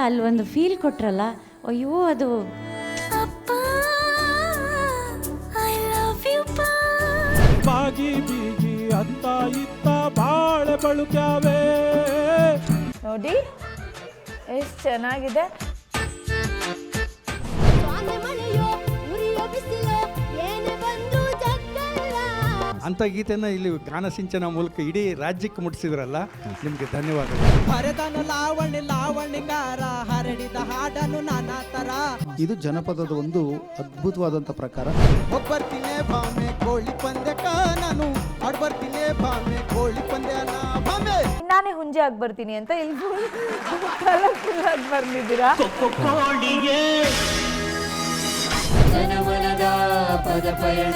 ಅಲ್ಲಿ ಒಂದು ಫೀಲ್ ಕೊಟ್ರಲ್ಲ, ಅಯ್ಯೋ ಅದು ಬಾಗಿ ಬೀಗಿ ಅಂತ ಇತ್ತ ಬಾಳೆ ಬಳುಕ್ಯಾವೆ. ನೋಡಿ ಎಷ್ಟು ಚೆನ್ನಾಗಿದೆ. ಅಂಥ ಗೀತೆನ ಇಲ್ಲಿ ಗಾನಸಿಂಚನ ಮೂಲಕ ಇಡೀ ರಾಜ್ಯಕ್ಕೆ ಮುಟ್ಟಿಸಿದ್ರಲ್ಲ, ನಿಮಗೆ ಧನ್ಯವಾದಗಳು. ಹರದನು ಲಾವಣಿಗಾರ ಹರಡಿದ ಹಾಡನು ನಾನಾ ತರ. ಇದು ಜನಪದದ ಒಂದು ಅದ್ಭುತವಾದಂಥ ಪ್ರಕಾರ. ಒಬ್ಬರ್ತಿನೇ ಬಾಮೆ ಕೋಳಿ ಪಂದ್ಯಕ ನಾನು ಆಡ್ಬರ್ತಿನೇ ಬಾಮೆ ಕೋಳಿ ಪಂದ್ಯ ಬಾಮೆ. ನಾನೇ ಹುಂಜೆ ಆಗಿ ಬರ್ತೀನಿ ಅಂತ ಇಲ್ಲಿ ಕಲರ್ಫುಲ್ ಆಗಿ ಬರ್ತಿದ್ದೀರಾ. ಜನಮನದ ಪದ ಪಯಣ